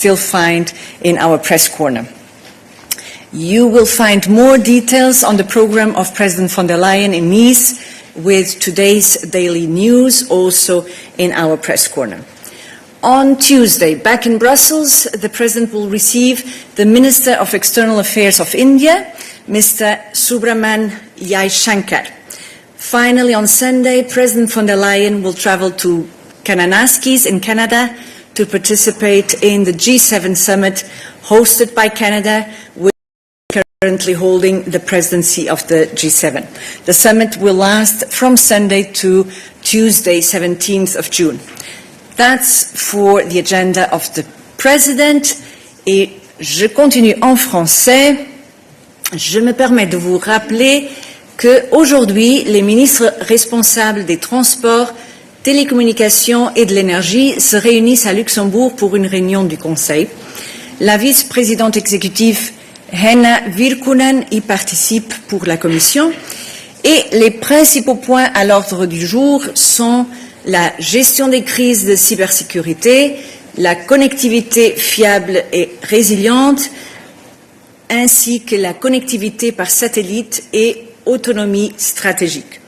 still find in our press corner. You will find more details on the program of President von der Leyen in Nice with today's daily news also in our press corner. On Tuesday, back in Brussels, the President will receive the Minister of External Affairs of India, Mr. Subramanian Jaishankar. Finally, on Sunday, President von der Leyen will travel to Kananaskis in Canada to participate in the G7 summit hosted by Canada, which is currently holding the presidency of the G7. The summit will last from Sunday to Tuesday, 17th of June. That's for the agenda of the President. Et je continue en français. Je me permets de vous rappeler qu'aujourd'hui, les ministres responsables des transports, télécommunications et de l'énergie se réunissent à Luxembourg pour une réunion du Conseil. La vice-présidente exécutive Henna Virkkunen y participe pour la Commission et les principaux points à l'ordre du jour sont la gestion des crises de cybersécurité, la connectivité fiable et résiliente, ainsi que la connectivité par satellite et autonomie stratégique.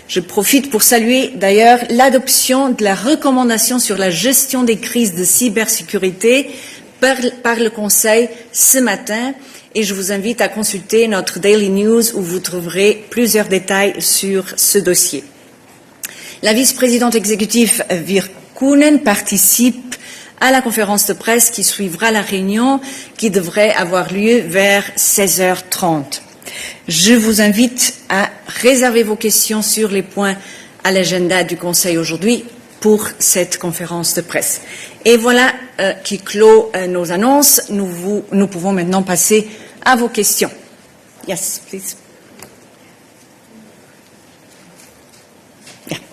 Je profite pour saluer d'ailleurs l'adoption de la recommandation sur la gestion des crises de cybersécurité par le Conseil ce matin et je vous invite à consulter notre Daily News où vous trouverez plusieurs détails sur ce dossier. La vice-présidente exécutive Virkkunen participe à la conférence de presse qui suivra la réunion qui devrait avoir lieu vers 16h30. Je vous invite à réserver vos questions sur les points à l'agenda du Conseil aujourd'hui pour cette conférence de presse. Et voilà qui clôt nos annonces. Nous pouvons maintenant passer à vos questions. Yes, please.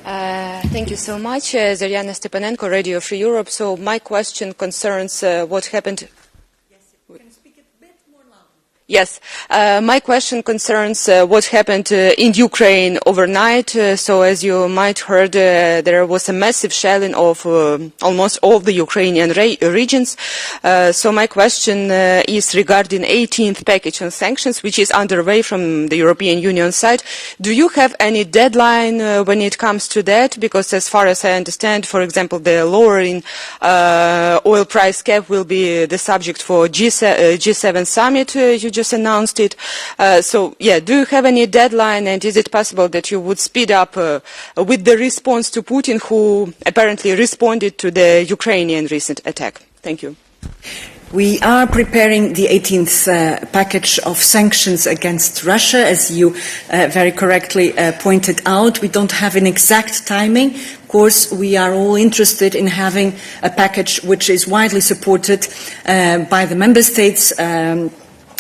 Thank you so much. Zariana Stepanenko, Radio Free Europe. So my question concerns what happened. Yes, my question concerns what happened in Ukraine overnight. So as you might heard, there was a massive shelling of almost all the Ukrainian regions. So my question is regarding 18th package on sanctions, which is underway from the European Union side. Do you have any deadline when it comes to that? Because as far as I understand, for example, the lowering oil price cap will be the subject for G7 summit. You just announced it. So, yeah, do you have any deadline, and is it possible that you would speed up with the response to Putin, who apparently responded to the Ukrainian recent attack? Thank you. We are preparing the 18th package of sanctions against Russia, as you very correctly pointed out. We don't have an exact timing. Of course, we are all interested in having a package which is widely supported by the member states.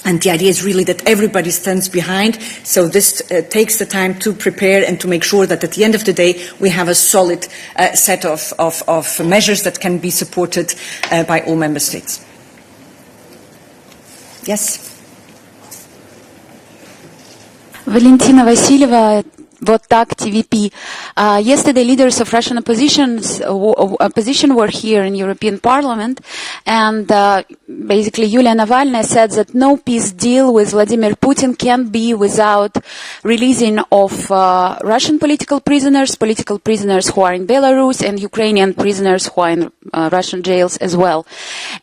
And the idea is really that everybody stands behind. So this takes the time to prepare and to make sure that at the end of the day we have a solid set of measures that can be supported by all member states. Yes. Valentina Vasilyeva, Votak TVP. Yesterday, leaders of Russian opposition were here in European Parliament, and basically Yulia Navalny said that no peace deal with Vladimir Putin can be without releasing of Russian political prisoners who are in Belarus, and Ukrainian prisoners who are in Russian jails as well.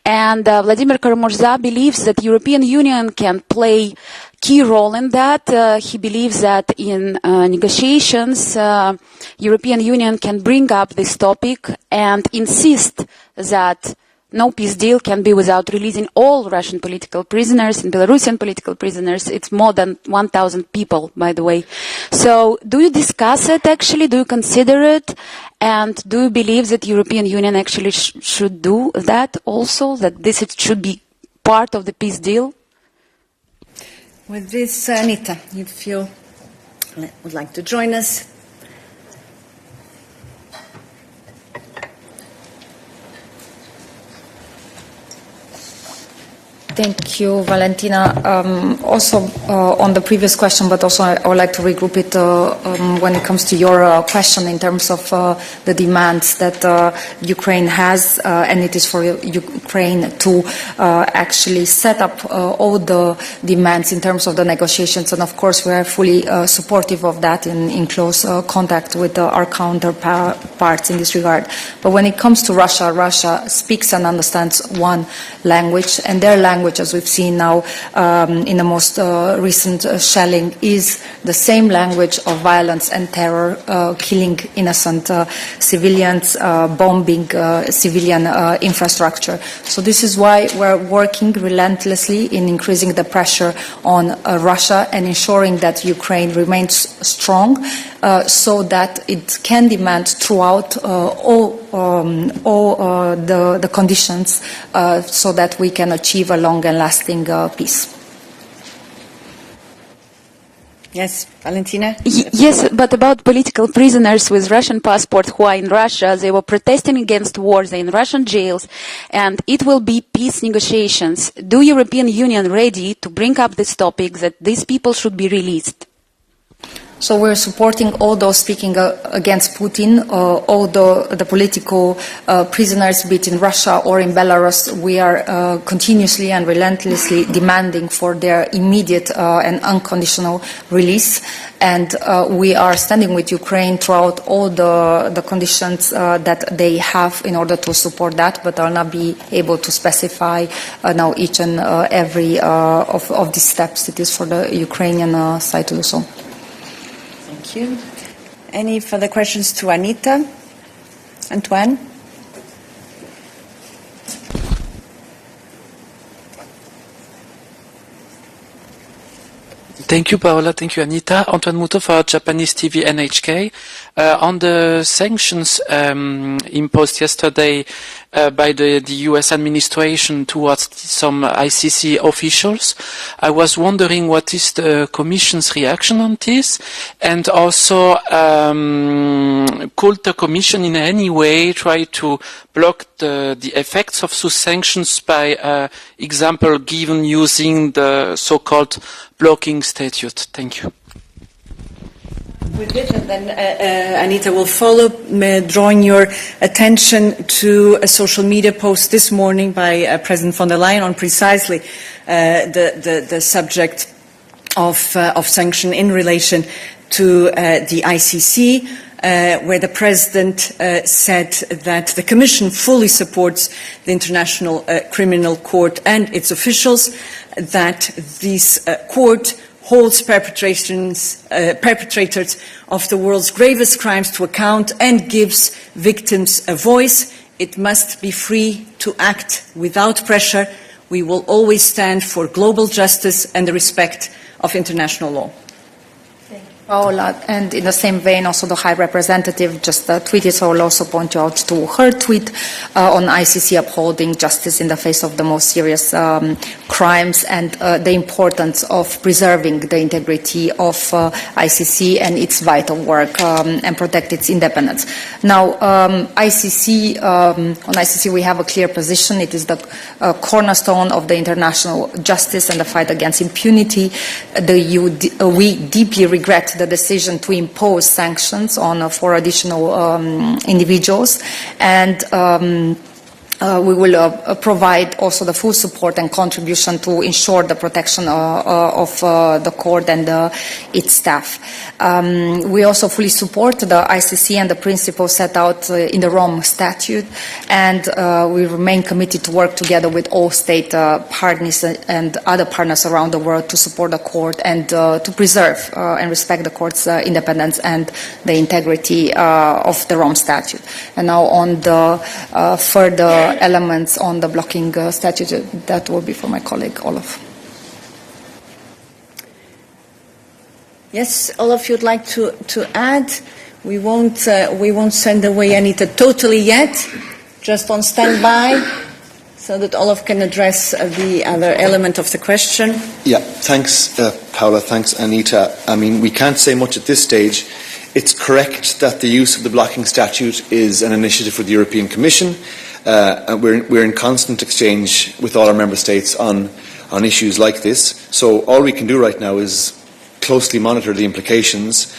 And Vladimir Karamurza believes that the European Union can play key role in that. He believes that in negotiations, European Union can bring up this topic and insist that no peace deal can be without releasing all Russian political prisoners and Belarusian political prisoners. It's more than 1,000 people, by the way. So do you discuss it actually? Do you consider it? And do you believe that the European Union actually should do that also, that this should be part of the peace deal? With this, Anita, if you would like to join us. Thank you, Valentina. Also, on the previous question, but also I would like to regroup it when it comes to your question in terms of the demands that Ukraine has, and it is for Ukraine to actually set up all the demands in terms of the negotiations. And of course, we are fully supportive of that in close contact with our counterparts in this regard. But when it comes to Russia, Russia speaks and understands one language, and their language, as we've seen now in the most recent shelling, is the same language of violence and terror, killing innocent civilians, bombing civilian infrastructure. So this is why we're working relentlessly in increasing the pressure on Russia and ensuring that Ukraine remains strong so that it can demand throughout all the conditions so that we can achieve a long and lasting peace. Yes, Valentina? Yes, but about political prisoners with Russian passport who are in Russia, they were protesting against war, they're in Russian jails, and it will be peace negotiations. Do European Union ready to bring up this topic that these people should be released? So we're supporting all those speaking against Putin, all the political prisoners, be it in Russia or in Belarus. We are continuously and relentlessly demanding for their immediate and unconditional release. And we are standing with Ukraine throughout all the conditions that they have in order to support that, but I'll not be able to specify now each and every of these steps. It is for the Ukrainian side to do so. Thank you. Any further questions to Anita? Antoine? Thank you, Paola. Thank you, Anita. Antoine Muto for Japanese TV NHK. On the sanctions imposed yesterday by the US administration towards some ICC officials, I was wondering what is the Commission's reaction on this, and also could the Commission in any way try to block the effects of those sanctions by example given using the so-called blocking statute? Thank you. With it, and then Anita will follow, drawing your attention to a social media post this morning by President von der Leyen on precisely the subject of sanction in relation to the ICC, where the President said that the Commission fully supports the International Criminal Court and its officials, that this court holds perpetrators of the world's gravest crimes to account and gives victims a voice. It must be free to act without pressure. We will always stand for global justice and the respect of international law. Paola, and in the same vein, also the High Representative just tweeted, so I'll also point you out to her tweet on ICC upholding justice in the face of the most serious crimes and the importance of preserving the integrity of ICC and its vital work and protect its independence. Now, on ICC we have a clear position. It is the cornerstone of the international justice and the fight against impunity. We deeply regret the decision to impose sanctions on 4 additional individuals, and we will provide also the full support and contribution to ensure the protection of the court and its staff. We also fully support the ICC and the principles set out in the Rome Statute, and we remain committed to work together with all state partners and other partners around the world to support the court and to preserve and respect the court's independence and the integrity of the Rome Statute. And now on the further elements on the blocking statute, that will be for my colleague Olaf. Yes, Olaf, you'd like to add? We won't send away Anita totally yet, just on standby, so that Olaf can address the other element of the question. Yeah, thanks, Paola. Thanks, Anita. I mean, we can't say much at this stage. It's correct that the use of the blocking statute is an initiative for the European Commission. And we're in constant exchange with all our member states on issues like this. So all we can do right now is closely monitor the implications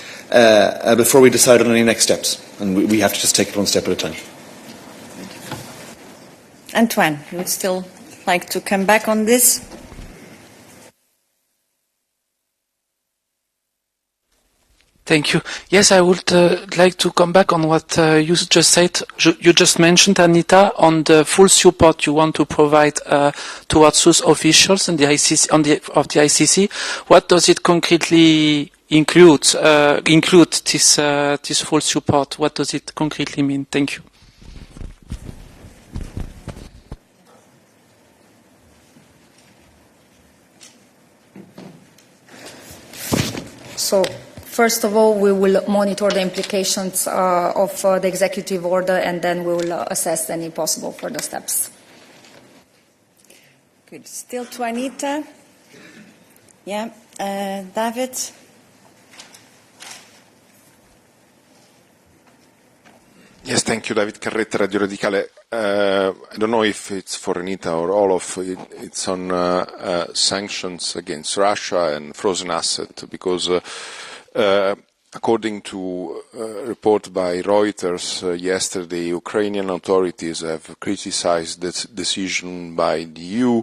before we decide on any next steps. And we have to just take it one step at a time. Antoine, you would still like to come back on this? Thank you. Yes, I would like to come back on what you just said. You just mentioned, Anita, on the full support you want to provide towards those officials and the ICC, of the ICC. What does it concretely include this full support? What does it concretely mean? Thank you. So, first of all, we will monitor the implications of the executive order, and then we will assess any possible further steps. Good. Still to Anita. Yeah. David? Yes, thank you, David Carretta, Radio Radicale. I don't know if it's for Anita or Olof. It's on sanctions against Russia and frozen asset, because according to a report by Reuters yesterday, Ukrainian authorities have criticized this decision by the EU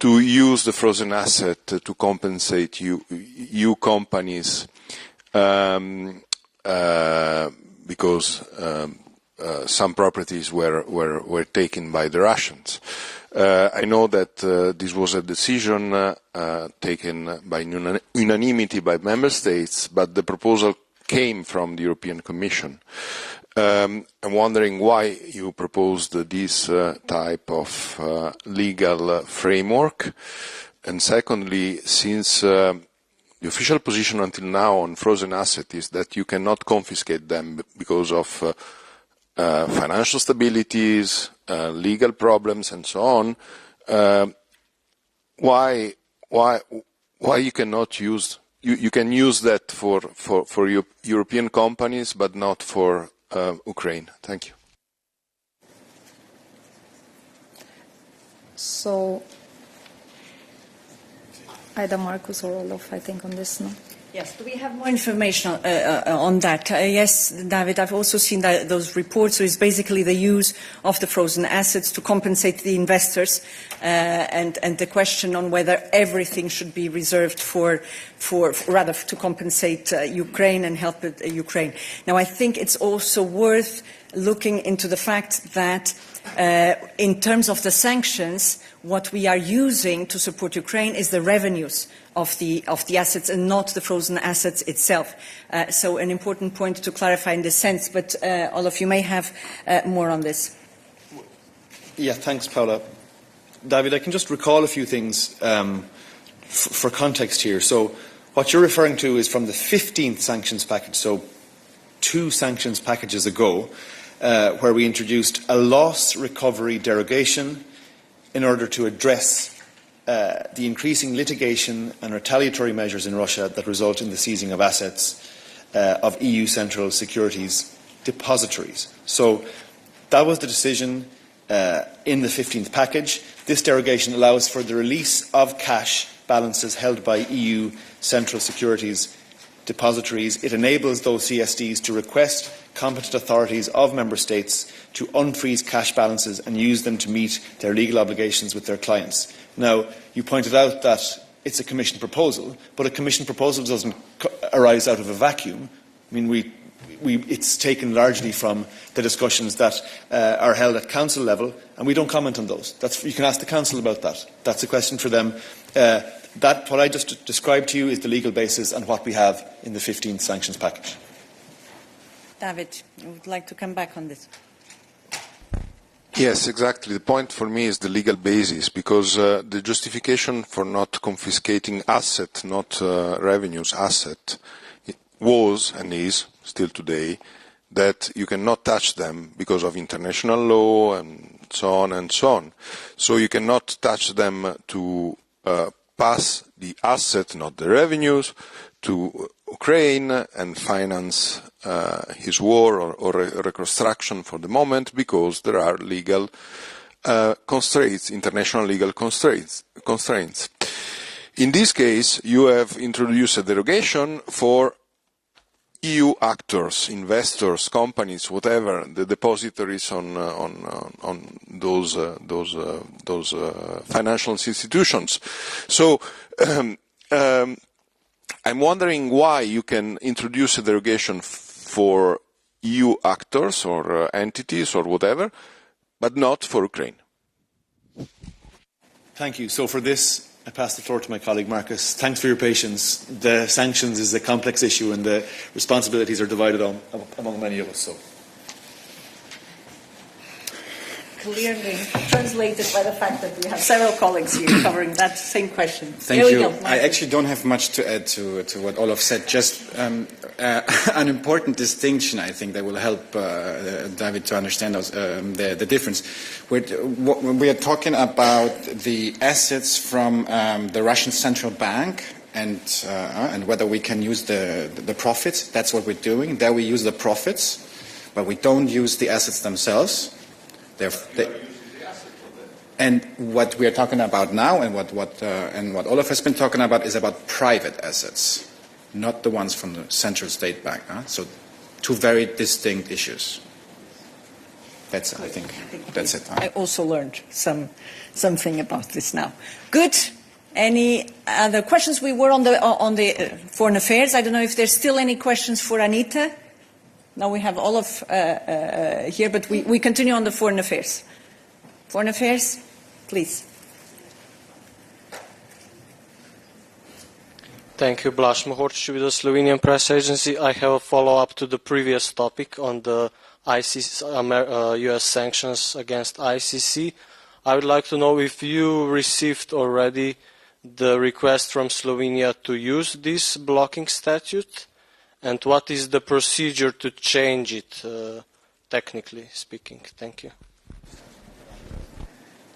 to use the frozen asset to compensate EU companies because some properties were taken by the Russians. I know that this was a decision taken by unanimity by member states, but the proposal came from the European Commission. I'm wondering why you proposed this type of legal framework. And secondly, since the official position until now on frozen assets is that you cannot confiscate them because of financial stabilities, legal problems, and so on, why you cannot use, you can use that for European companies, but not for Ukraine? Thank you. So, either Marcus or Olof, I think, on this, no? Yes, do we have more information on that? Yes, David, I've also seen those reports. So it's basically the use of the frozen assets to compensate the investors, and the question on whether everything should be reserved rather to compensate Ukraine and help Ukraine. Now, I think it's also worth looking into the fact that in terms of the sanctions, what we are using to support Ukraine is the revenues of the assets and not the frozen assets itself. So an important point to clarify in this sense, but all of you may have more on this. Yeah, thanks, Paula. David, I can just recall a few things for context here. So what you're referring to is from the 15th sanctions package, so 2 sanctions packages ago, where we introduced a loss recovery derogation in order to address the increasing litigation and retaliatory measures in Russia that result in the seizing of assets of EU central securities depositories. So that was the decision in the 15th package. This derogation allows for the release of cash balances held by EU central securities depositories. It enables those CSDs to request competent authorities of member states to unfreeze cash balances and use them to meet their legal obligations with their clients. Now, you pointed out that it's a Commission proposal, but a Commission proposal doesn't arise out of a vacuum. I mean, it's taken largely from the discussions that are held at Council level, and we don't comment on those. You can ask the Council about that. That's a question for them. What I just described to you is the legal basis and what we have in the 15th sanctions package. David, I would like to come back on this. Yes, exactly. The point for me is the legal basis, because the justification for not confiscating asset, not revenues, asset, was and is still today that you cannot touch them because of international law and so on and so on. So you cannot touch them to pass the asset, not the revenues, to Ukraine and finance his war or reconstruction for the moment, because there are legal constraints, international legal constraints. In this case, you have introduced a derogation for EU actors, investors, companies, whatever, the depositories on those financial institutions. So I'm wondering why you can introduce a derogation for EU actors or entities or whatever, but not for Ukraine. Thank you. So for this, I pass the floor to my colleague Marcus. Thanks for your patience. The sanctions is a complex issue and the responsibilities are divided among many of us. So. Clearly translated by the fact that we have several colleagues here covering that same question. Thank you. I actually don't have much to add to what Olaf said. Just an important distinction, I think, that will help David to understand the difference. We are talking about the assets from the Russian central bank and whether we can use the profits. That's what we're doing. There we use the profits, but we don't use the assets themselves. And what we are talking about now, and what Olaf has been talking about, is about private assets, not the ones from the central state bank. So, two very distinct issues. That's it. I think that's it. I also learned something about this now. Good. Any other questions? We were on the foreign affairs. I don't know if there's still any questions for Anita. Now we have Olaf here, but we continue on the foreign affairs. Foreign affairs, please. Thank you, Blaž Mohorčić with the Slovenian press agency. I have a follow-up to the previous topic on the US sanctions against ICC. I would like to know if you received already the request from Slovenia to use this blocking statute, and what is the procedure to change it, technically speaking? Thank you.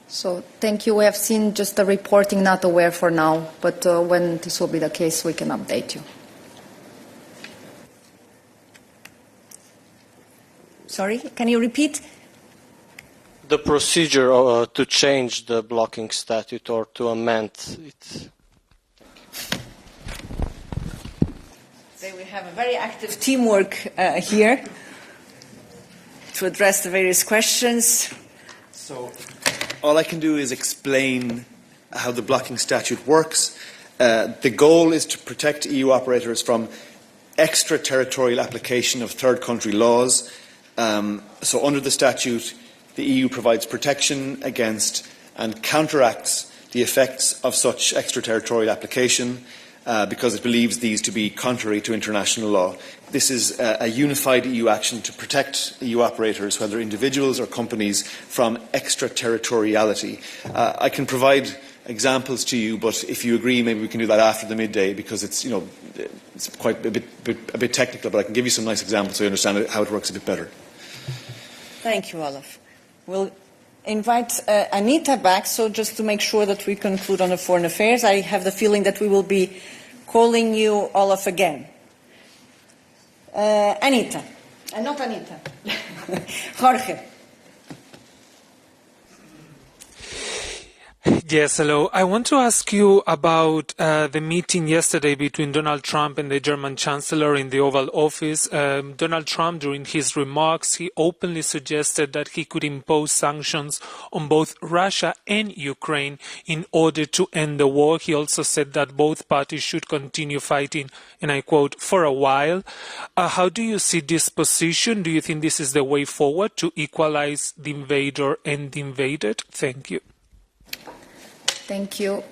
So, thank you. We have seen just the reporting, not aware for now, but when this will be the case, we can update you. Sorry, can you repeat? The procedure to change the blocking statute or to amend it. We have a very active teamwork here to address the various questions. So, all I can do is explain how the blocking statute works. The goal is to protect EU operators from extraterritorial application of third country laws. So under the statute, the EU provides protection against and counteracts the effects of such extraterritorial application because it believes these to be contrary to international law. This is a unified EU action to protect EU operators, whether individuals or companies, from extraterritoriality. I can provide examples to you, but if you agree, maybe we can do that after the midday, because it's quite a bit technical. But I can give you some nice examples so you understand how it works a bit better. Thank you, Olaf. We'll invite Anita back, so just to make sure that we conclude on the foreign affairs. I have the feeling that we will be calling you, Olaf, again. Anita. Not Anita. Jorge. Yes, hello. I want to ask you about the meeting yesterday between Donald Trump and the German Chancellor in the Oval Office. Donald Trump, during his remarks, he openly suggested that he could impose sanctions on both Russia and Ukraine in order to end the war. He also said that both parties should continue fighting, and I quote, for a while. How do you see this position? Do you think this is the way forward to equalize the invader and the invaded? Thank you. Thank you.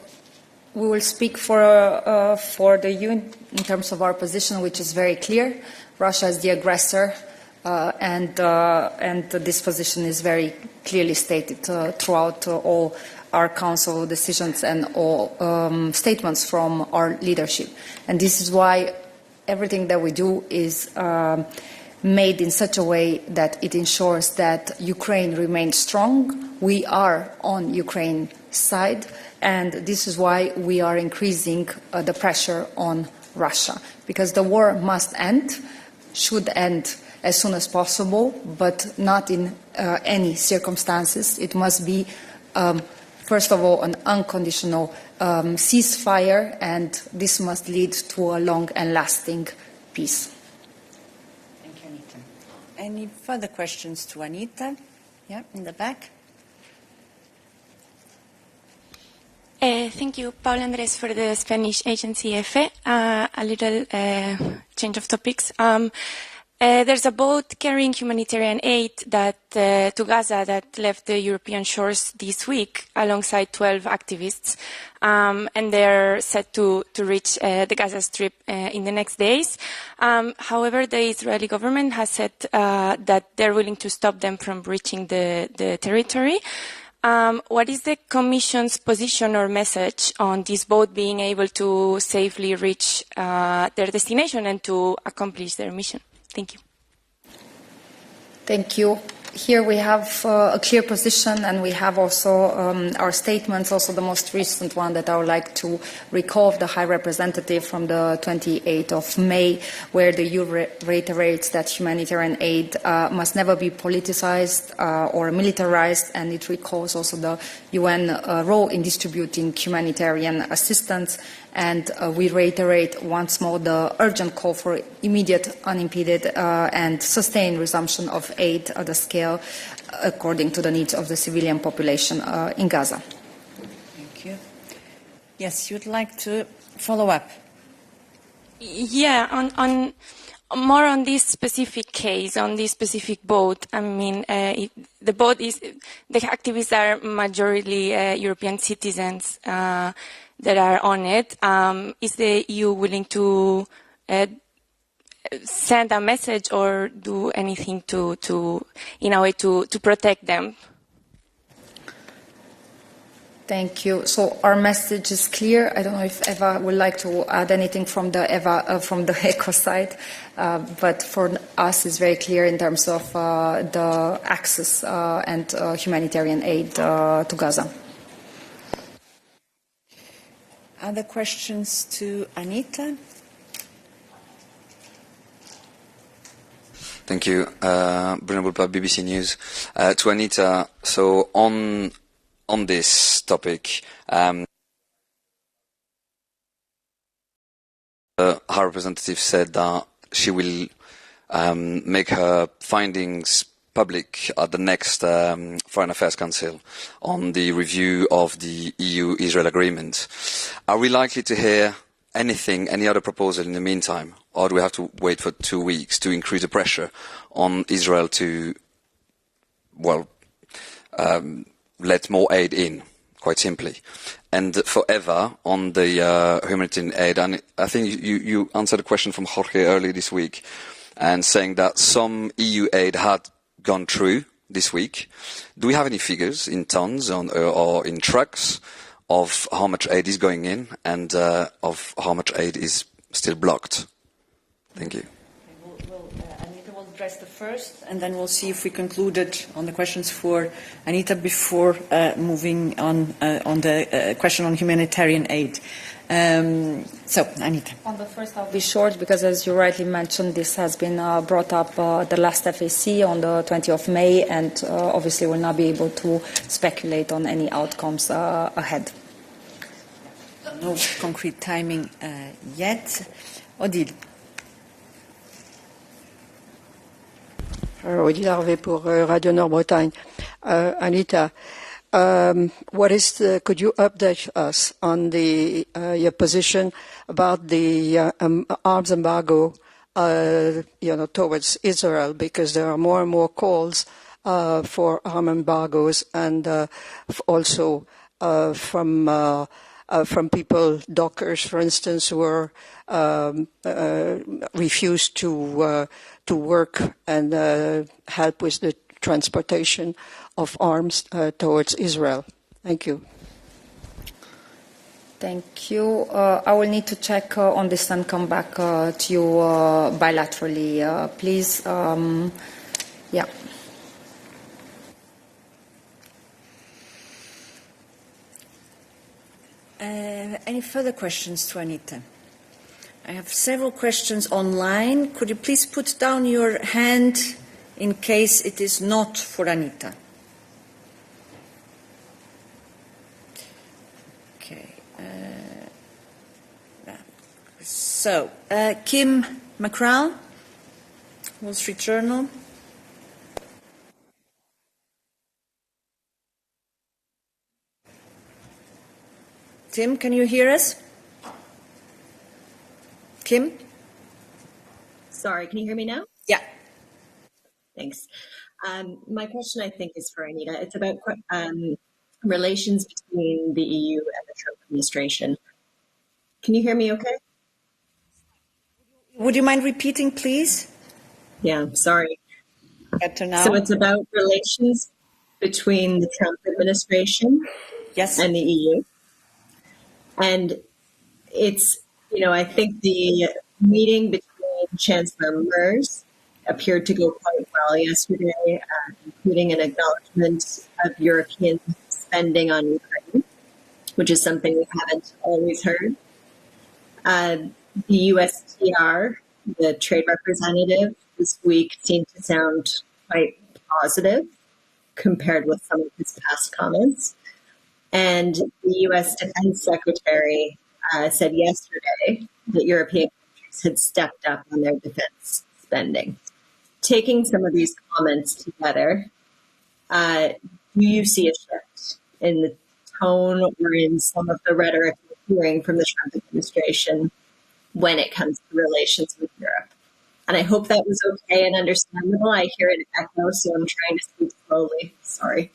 We will speak for the EU in terms of our position, which is very clear. Russia is the aggressor, and this position is very clearly stated throughout all our Council decisions and all statements from our leadership. And this is why everything that we do is made in such a way that it ensures that Ukraine remains strong. We are on Ukraine's side, and this is why we are increasing the pressure on Russia, because the war must end, should end as soon as possible, but not in any circumstances. It must be, first of all, an unconditional ceasefire, and this must lead to a long and lasting peace. Thank you, Anita. Any further questions to Anita? Yeah, in the back. Thank you, Paula Andrés, for the Spanish agency EFE. A little change of topics. There's a boat carrying humanitarian aid to Gaza that left the European shores this week alongside 12 activists, and they're set to reach the Gaza Strip in the next days. However, the Israeli government has said that they're willing to stop them from reaching the territory. What is the Commission's position or message on this boat being able to safely reach their destination and to accomplish their mission? Thank you. Thank you. Here we have a clear position, and we have also our statements, also the most recent one that I would like to recall of the High Representative from the 28th of May, where the EU reiterates that humanitarian aid must never be politicized or militarized, and it recalls also the UN role in distributing humanitarian assistance. And we reiterate once more the urgent call for immediate, unimpeded and sustained resumption of aid at the scale according to the needs of the civilian population in Gaza. Thank you. Yes, you'd like to follow up? Yeah, on more on this specific case, on this specific boat. I mean, the activists are majorly European citizens that are on it. Is the EU willing to send a message or do anything to in a way to protect them? Thank you. So our message is clear. I don't know if Eva would like to add anything from the ECHO side, but for us it's very clear in terms of the access and humanitarian aid to Gaza. Other questions to Anita? Thank you. Bruno Bulpa, BBC News. To Anita, so on this topic, the High Representative said that she will make her findings public at the next Foreign Affairs Council on the review of the EU-Israel agreement. Are we likely to hear any other proposal in the meantime, or do we have to wait for 2 weeks to increase the pressure on Israel to, let more aid in, quite simply? And forever, on the humanitarian aid, and I think you answered a question from Jorge earlier this week, and saying that some EU aid had gone through this week. Do we have any figures in tons or in trucks of how much aid is going in and of how much aid is still blocked? Thank you. Anita will address the first, and then we'll see if we concluded on the questions for Anita before moving on the question on humanitarian aid. So, Anita. On the first, I'll be short because, as you rightly mentioned, this has been brought up the last FAC on the 20th of May, and obviously will not be able to speculate on any outcomes ahead. No concrete timing yet. Odile. Odile Harvey pour Radio Nord-Bretagne. Anita, could you update us on your position about the arms embargo, towards Israel, because there are more and more calls for arm embargoes, and also from people, dockers, for instance, who are refused to work and help with the transportation of arms towards Israel. Thank you. Thank you. I will need to check on this and come back to you bilaterally, please. Yeah. Any further questions to Anita? I have several questions online. Could you please put down your hand in case it is not for Anita? Okay. So, Kim McCrall, Wall Street Journal. Tim, can you hear us? Kim? Sorry, can you hear me now? Yeah. Thanks. My question, I think, is for Anita. It's about relations between the EU and the Trump administration. Can you hear me okay? Would you mind repeating, please? Yeah, sorry. Better now. So it's about relations between the Trump administration and the EU. And it's, I think the meeting between Chancellor Merz appeared to go quite well yesterday, including an acknowledgement of European spending on Ukraine, which is something we haven't always heard. The USTR, the trade representative, this week seemed to sound quite positive compared with some of his past comments. And the U.S. Defense Secretary said yesterday that European countries had stepped up on their defense spending. Taking some of these comments together, do you see a shift in the tone or in some of the rhetoric we're hearing from the Trump administration when it comes to relations with Europe? And I hope that was okay and understandable. I hear an echo, so I'm trying to speak slowly. Sorry.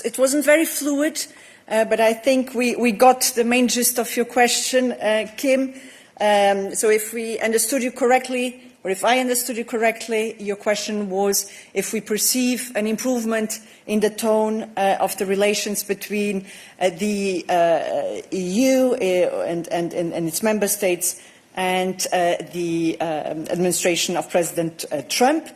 It wasn't very fluid, but I think we got the main gist of your question, Kim. So if we understood you correctly, or if I understood you correctly, your question was if we perceive an improvement in the tone of the relations between the EU and its member states and the administration of President Trump.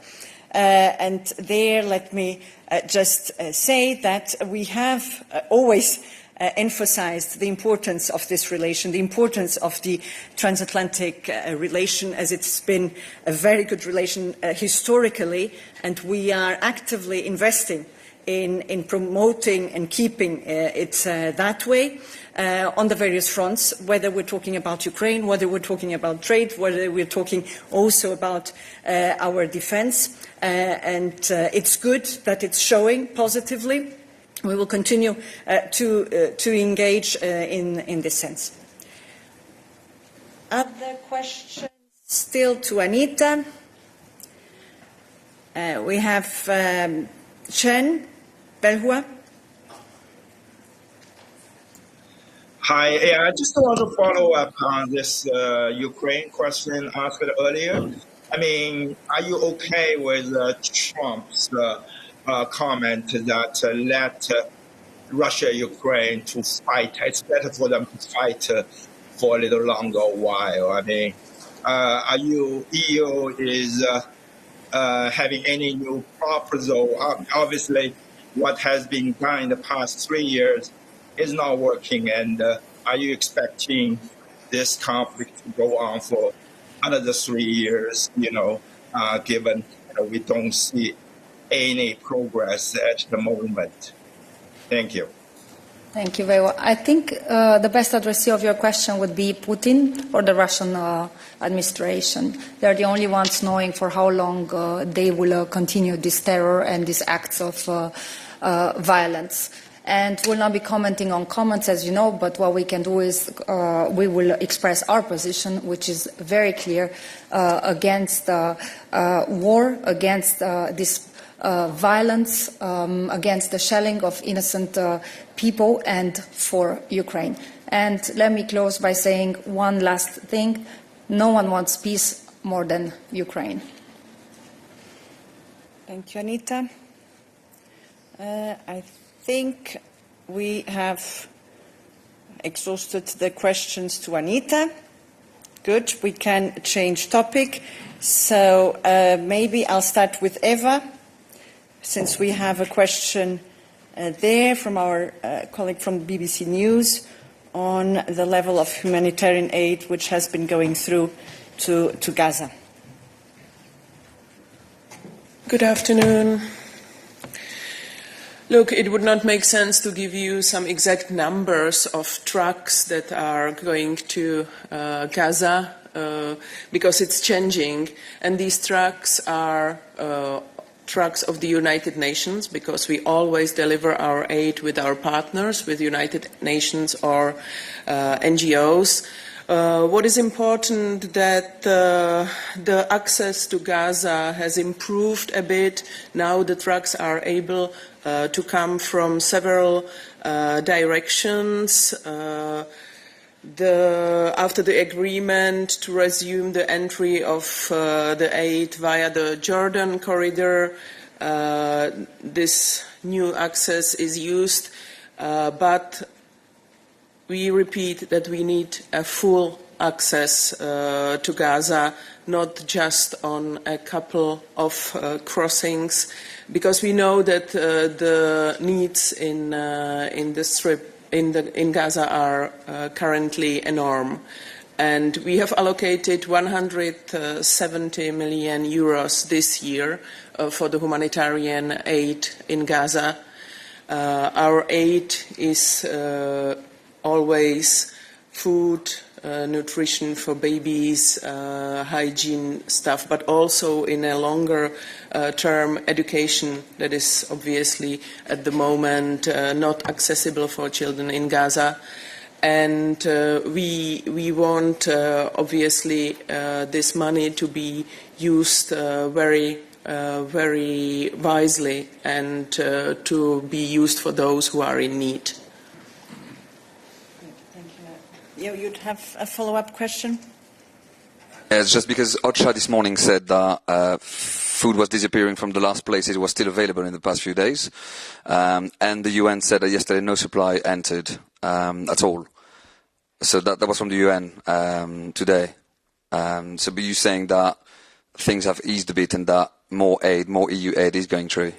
And there, let me just say that we have always emphasized the importance of this relation, the importance of the transatlantic relation, as it's been a very good relation historically, and we are actively investing in promoting and keeping it that way on the various fronts, whether we're talking about Ukraine, whether we're talking about trade, whether we're talking also about our defense. And it's good that it's showing positively. We will continue to engage in this sense. Other questions still to Anita. We have Chen Belhua. Hi, I just want to follow up on this Ukraine question asked earlier. I mean, are you okay with Trump's comment that let Russia, Ukraine to fight? It's better for them to fight for a little longer while. I mean, are you, EU is having any new proposal? Obviously, what has been done in the past 3 years is not working, and are you expecting this conflict to go on for another 3 years, given we don't see any progress at the moment? Thank you. Thank you very much. I think the best addressee of your question would be Putin or the Russian administration. They're the only ones knowing for how long they will continue this terror and these acts of violence. And we'll not be commenting on comments, as you know, but what we can do is we will express our position, which is very clear, against war, against this violence, against the shelling of innocent people, and for Ukraine. And let me close by saying one last thing. No one wants peace more than Ukraine. Thank you, Anita. I think we have exhausted the questions to Anita. Good, we can change topic. So maybe I'll start with Eva, since we have a question there from our colleague from BBC News on the level of humanitarian aid which has been going through to Gaza. Good afternoon. Look, it would not make sense to give you some exact numbers of trucks that are going to Gaza because it's changing, and these trucks are trucks of the United Nations, because we always deliver our aid with our partners, with United Nations or NGOs. What is important that the access to Gaza has improved a bit. Now the trucks are able to come from several directions. After the agreement to resume the entry of the aid via the Jordan corridor, this new access is used, but we repeat that we need a full access to Gaza, not just on a couple of crossings, because we know that the needs in the strip in Gaza are currently enormous. And we have allocated 170 million euros this year for the humanitarian aid in Gaza. Our aid is always food, nutrition for babies, hygiene stuff, but also in a longer term education that is obviously at the moment not accessible for children in Gaza. And we want obviously this money to be used very wisely and to be used for those who are in need. You'd have a follow-up question? It's just because OCHA this morning said that food was disappearing from the last places it was still available in the past few days. And the UN said that yesterday no supply entered at all. So that was from the UN today. So are you saying that things have eased a bit and that more aid, more EU aid is going through?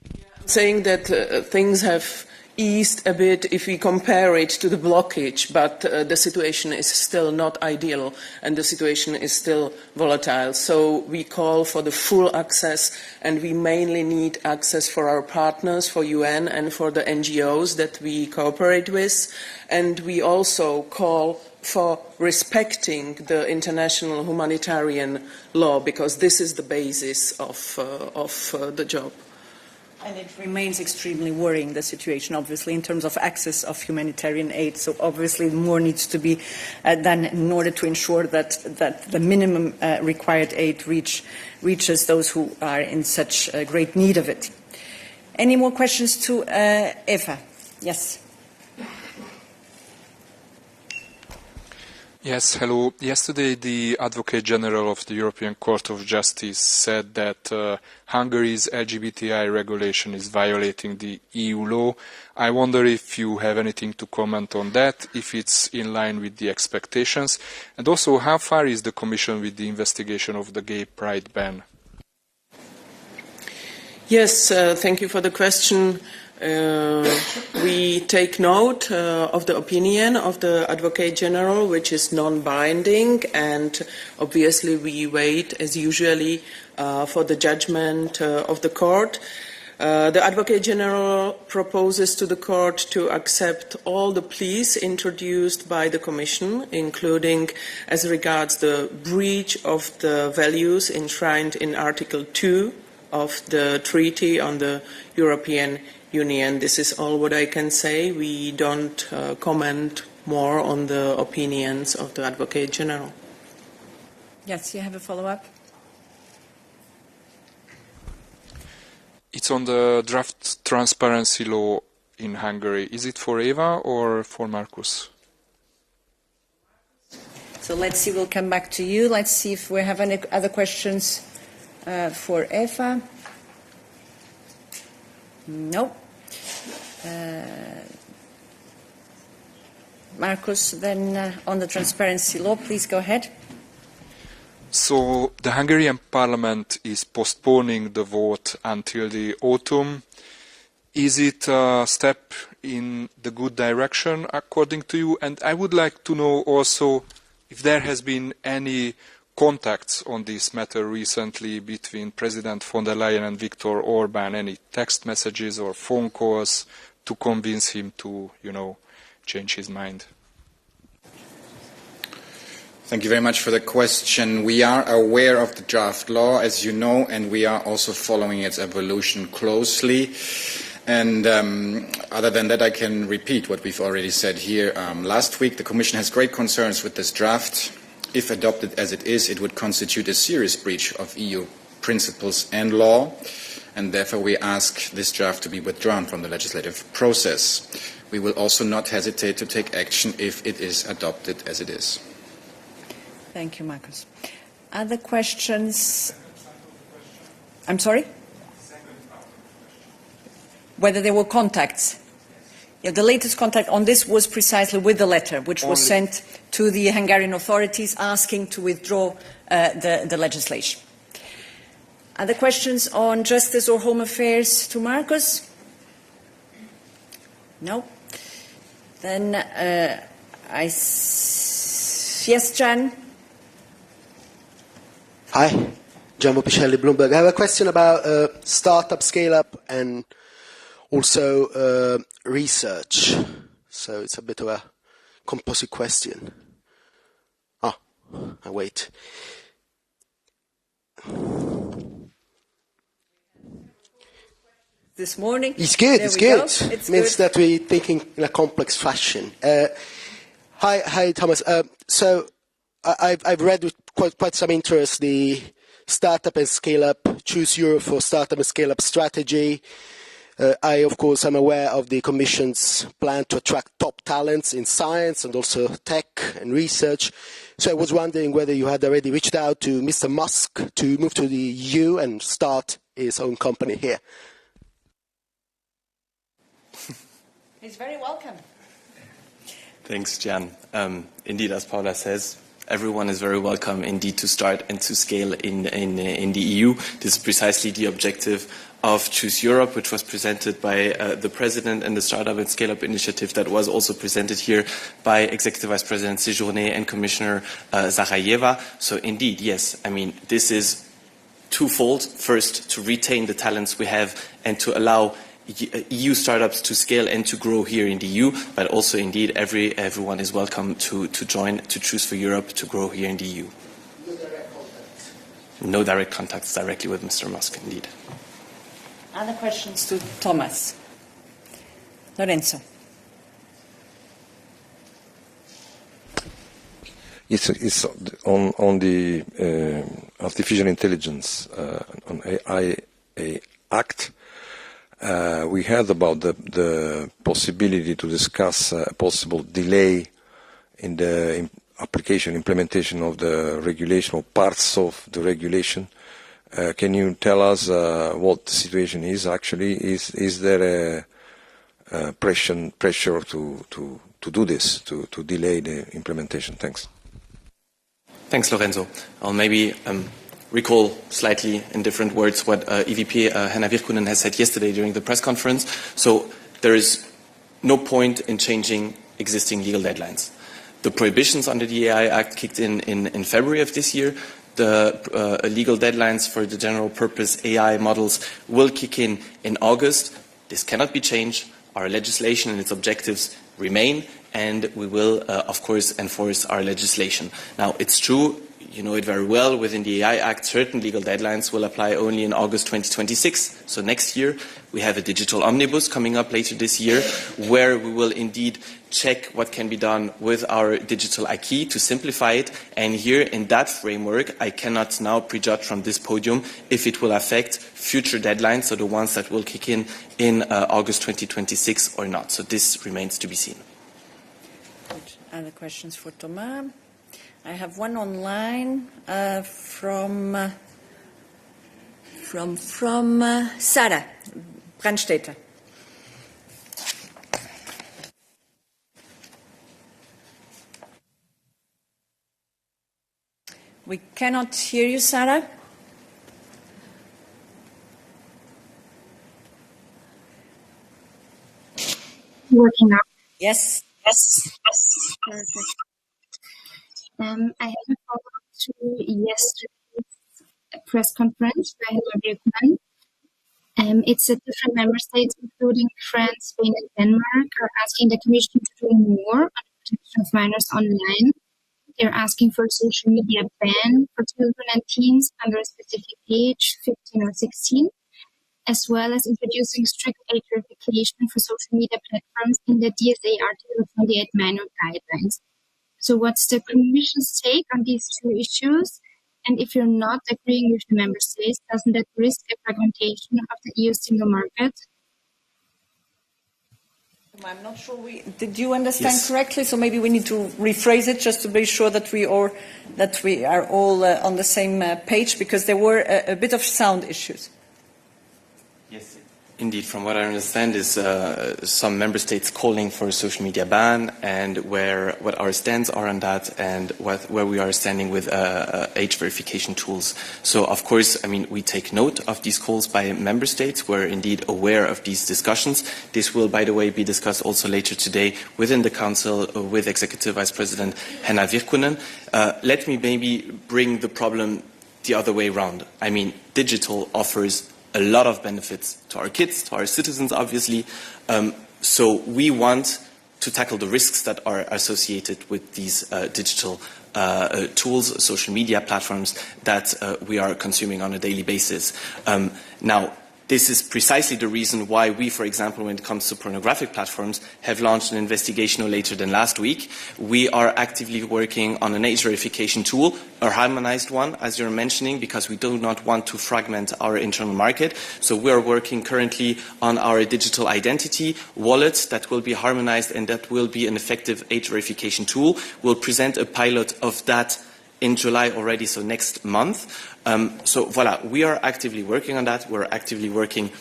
I'm saying that things have eased a bit if we compare it to the blockage, but the situation is still not ideal and the situation is still volatile. So we call for the full access, and we mainly need access for our partners, for UN and for the NGOs that we cooperate with. And we also call for respecting the international humanitarian law, because this is the basis of the job. And it remains extremely worrying, the situation, obviously, in terms of access of humanitarian aid. So obviously more needs to be done in order to ensure that the minimum required aid reaches those who are in such great need of it. Any more questions to Eva? Yes. Yes, hello. Yesterday, the Advocate General of the European Court of Justice said that Hungary's LGBTI regulation is violating the EU law. I wonder if you have anything to comment on that, if it's in line with the expectations, and also how far is the Commission with the investigation of the gay pride ban? Yes, thank you for the question. We take note of the opinion of the Advocate General, which is non-binding, and obviously we wait, as usually, for the judgment of the court. The Advocate General proposes to the court to accept all the pleas introduced by the Commission, including as regards the breach of the values enshrined in Article 2 of the Treaty on the European Union. This is all what I can say. We don't comment more on the opinions of the Advocate General. Yes, you have a follow-up? It's on the draft transparency law in Hungary. Is it for Eva or for Markus? So let's see, we'll come back to you. Let's see if we have any other questions for Eva. No. Markus, then on the transparency law, please go ahead. So the Hungarian parliament is postponing the vote until the autumn. Is it a step in the good direction according to you? And I would like to know also if there has been any contacts on this matter recently between President von der Leyen and Viktor Orban, any text messages or phone calls to convince him to, change his mind? Thank you very much for the question. We are aware of the draft law, as you know, and we are also following its evolution closely. And other than that, I can repeat what we've already said here. Last week, the Commission has great concerns with this draft. If adopted as it is, it would constitute a serious breach of EU principles and law, and therefore we ask this draft to be withdrawn from the legislative process. We will also not hesitate to take action if it is adopted as it is. Thank you, Marcus. Other questions? I'm sorry? Whether there were contacts. Yeah, the latest contact on this was precisely with the letter, which was sent to the Hungarian authorities asking to withdraw the legislation. Other questions on justice or home affairs to Marcus? No? Then, yes, Jan? Hi, Gianvo Picelli, Bloomberg. I have a question about startup, scale-up, and also research. So it's a bit of a composite question. I wait. This morning? It's good, it's good. It means that we're thinking in a complex fashion. Hi, Thomas. So I've read with quite some interest the Startup and Scale-Up, Choose Europe for Startup and Scale-Up strategy. I, of course, am aware of the Commission's plan to attract top talents in science and also tech and research. So I was wondering whether you had already reached out to Mr. Musk to move to the EU and start his own company here. He's very welcome. Thanks, Jan. Indeed, as Paula says, everyone is very welcome indeed to start and to scale in the EU. This is precisely the objective of Choose Europe, which was presented by the President, and the Startup and Scale-Up initiative that was also presented here by Executive Vice President Séjourné and Commissioner Zahayeva. So indeed, yes, I mean, this is twofold. First, to retain the talents we have and to allow EU startups to scale and to grow here in the EU, but also indeed everyone is welcome to join, to Choose for Europe, to grow here in the EU. No direct contacts directly with Mr. Musk, indeed. Other questions to Thomas? Lorenzo. It's on the artificial intelligence, on AI Act. We heard about the possibility to discuss a possible delay in the implementation of the regulation or parts of the regulation. Can you tell us what the situation is actually? Is there a pressure to do this, to delay the implementation? Thanks. Thanks, Lorenzo. I'll maybe recall slightly in different words what EVP Hanna Virkkunen has said yesterday during the press conference. So there is no point in changing existing legal deadlines. The prohibitions under the AI Act kicked in February of this year. The legal deadlines for the general purpose AI models will kick in August. This cannot be changed. Our legislation and its objectives remain, and we will, of course, enforce our legislation. Now, it's true, you know it very well, within the AI Act, certain legal deadlines will apply only in August 2026. So next year, we have a digital omnibus coming up later this year, where we will indeed check what can be done with our digital acquis to simplify it. And here, in that framework, I cannot now prejudge from this podium if it will affect future deadlines, so the ones that will kick in August 2026 or not. So this remains to be seen. Other questions for Thomas? I have one online from Sarah Brandstätter. We cannot hear you, Sarah. working now? Yes. Perfect. I have a follow-up to yesterday's press conference by Hillary Clinton. It's that different member states, including France, Spain, and Denmark, are asking the Commission to do more on the protection of minors online. They're asking for a social media ban for children and teens under a specific age, 15 or 16, as well as introducing strict age verification for social media platforms in the DSA Article 28 minor guidelines. So what's the Commission's take on these two issues? And if you're not agreeing with the member states, doesn't that risk a fragmentation of the EU single market? I'm not sure did you understand Yes. correctly? So maybe we need to rephrase it just to be sure that we are all on the same page, because there were a bit of sound issues. Yes, indeed. From what I understand is some member states calling for a social media ban, and what our stands are on that, and where we are standing with age verification tools. So, of course, I mean, we take note of these calls by member states. We're indeed aware of these discussions. This will, by the way, be discussed also later today within the Council with Executive Vice President Henna Virkkunen. Let me maybe bring the problem the other way around. I mean, digital offers a lot of benefits to our kids, to our citizens, obviously. So we want to tackle the risks that are associated with these digital tools, social media platforms that we are consuming on a daily basis. Now, this is precisely the reason why we, for example, when it comes to pornographic platforms, have launched an investigation no later than last week. We are actively working on an age verification tool, a harmonized one, as you're mentioning, because we do not want to fragment our internal market. So we are working currently on our digital identity wallet that will be harmonized, and that will be an effective age verification tool. We'll present a pilot of that in July already, so next month. So voilà, we are actively working on that. We're actively working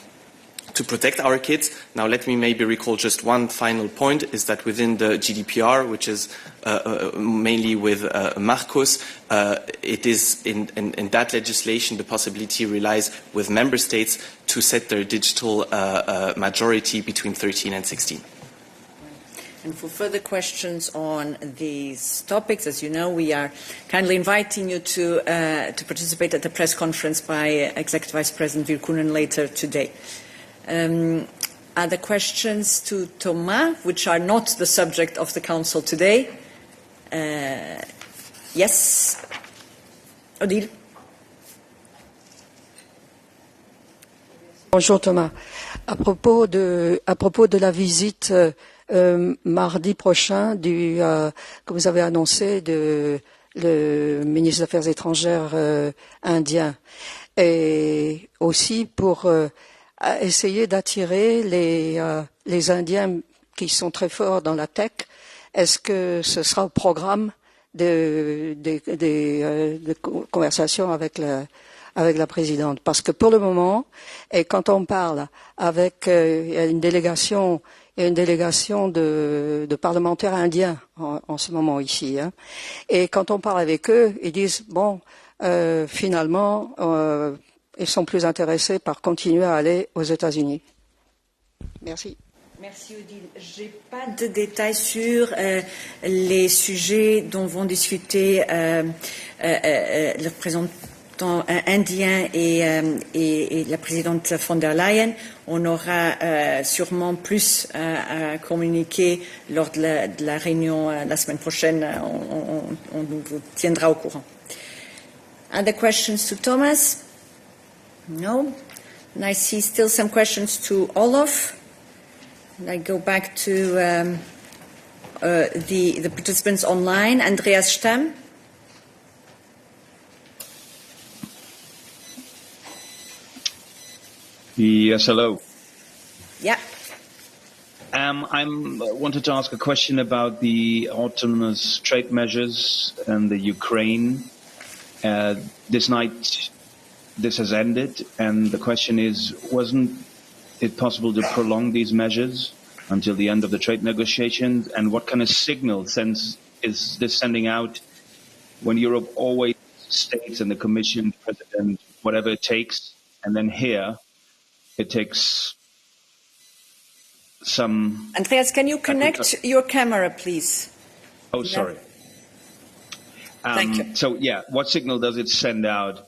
to protect our kids. Now let me maybe recall just one final point, is that within the GDPR, which is mainly with Marcos, it is in that legislation the possibility relies with member states to set their digital majority between 13 and 16. And for further questions on these topics, as you know, we are kindly inviting you to participate at the press conference by Executive Vice President Virkkunen later today. Other questions to Thomas, which are not the subject of the Council today? Yes, Odile. Bonjour Thomas. À propos de la visite mardi prochain que vous avez annoncé le ministre des Affaires étrangères indien, et aussi pour essayer d'attirer les Indiens qui sont très forts dans la tech, est-ce que ce sera au programme des conversations avec la présidente? Parce que pour le moment, et quand on parle avec une délégation de parlementaires indiens en ce moment ici, hein, et quand on parle avec eux, ils disent bon, finalement, ils sont plus intéressés par continuer à aller aux États-Unis. Merci. Merci Odile. Je n'ai pas de détails sur les sujets dont vont discuter le représentant indien et la présidente von der Leyen. On aura sûrement plus à communiquer lors de la réunion la semaine prochaine. On vous tiendra au courant. Other questions to Thomas? No? And I see still some questions to Olof. And I go back to the participants online. Andreas Stamm. Yes, hello. Yeah. I wanted to ask a question about the autonomous trade measures and the Ukraine. This night, this has ended, and the question is, wasn't it possible to prolong these measures until the end of the trade negotiations? And what kind of signal is this sending out when Europe always states, and the Commission, President, whatever it takes, and then here it takes some... Andreas, can you connect your camera, please? Oh, sorry. Thank you. So, yeah, what signal does it send out?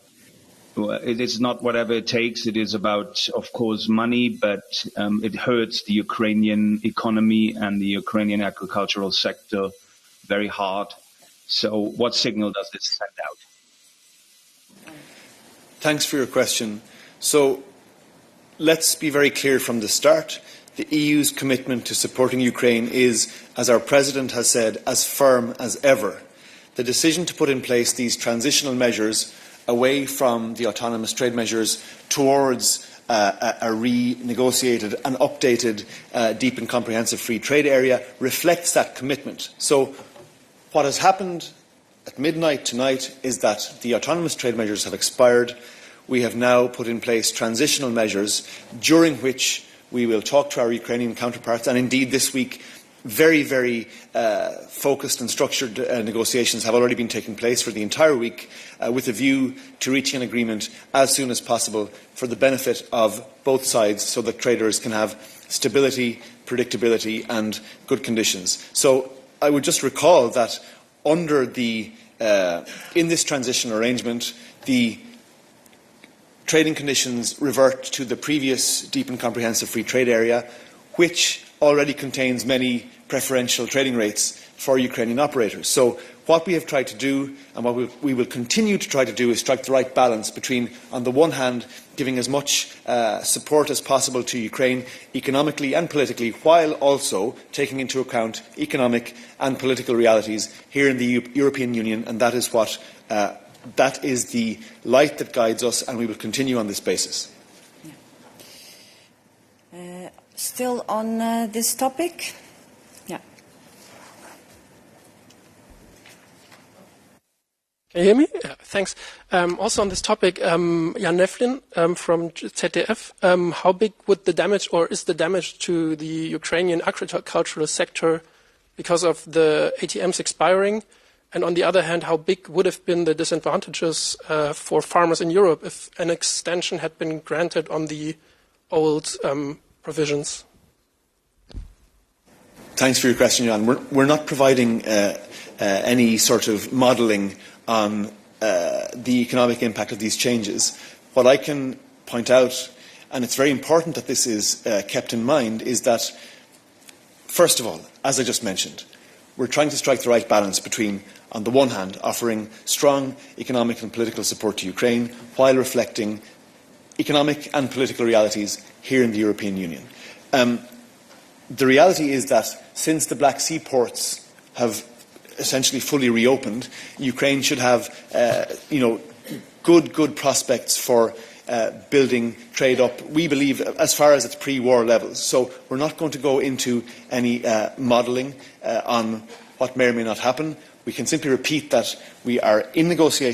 Well, it is not whatever it takes. It is about, of course, money, but it hurts the Ukrainian economy and the Ukrainian agricultural sector very hard. So what signal does this send out? Thanks for your question. So let's be very clear from the start. The EU's commitment to supporting Ukraine is, as our President has said, as firm as ever. The decision to put in place these transitional measures away from the autonomous trade measures towards a renegotiated and updated deep and comprehensive free trade area reflects that commitment. So what has happened at midnight tonight is that the autonomous trade measures have expired. We have now put in place transitional measures during which we will talk to our Ukrainian counterparts, and indeed this week very, very focused and structured negotiations have already been taking place for the entire week with a view to reaching an agreement as soon as possible for the benefit of both sides so that traders can have stability, predictability and good conditions. So I would just recall that under the, in this transition arrangement, the trading conditions revert to the previous deep and comprehensive free trade area, which already contains many preferential trading rates for Ukrainian operators. So what we have tried to do, and what we will continue to try to do, is strike the right balance between, on the one hand, giving as much support as possible to Ukraine economically and politically, while also taking into account economic and political realities here in the European Union, and that is what that is the light that guides us, and we will continue on this basis. Still on this topic? Yeah. Can you hear me? Yeah, thanks. Also on this topic, Jan Nevlin from ZDF, how big would the damage, or is the damage to the Ukrainian agricultural sector because of the ATMs expiring? And on the other hand, how big would have been the disadvantages for farmers in Europe if an extension had been granted on the old provisions? Thanks for your question, Jan. We're not providing any sort of modelling on the economic impact of these changes. What I can point out, and it's very important that this is kept in mind, is that, first of all, as I just mentioned, we're trying to strike the right balance between, on the one hand, offering strong economic and political support to Ukraine while reflecting economic and political realities here in the European Union. The reality is that since the Black Sea ports have essentially fully reopened, Ukraine should have good prospects for building trade up, we believe, as far as its pre-war levels. So we're not going to go into any modelling on what may or may not happen. We can simply repeat that we are in negotiations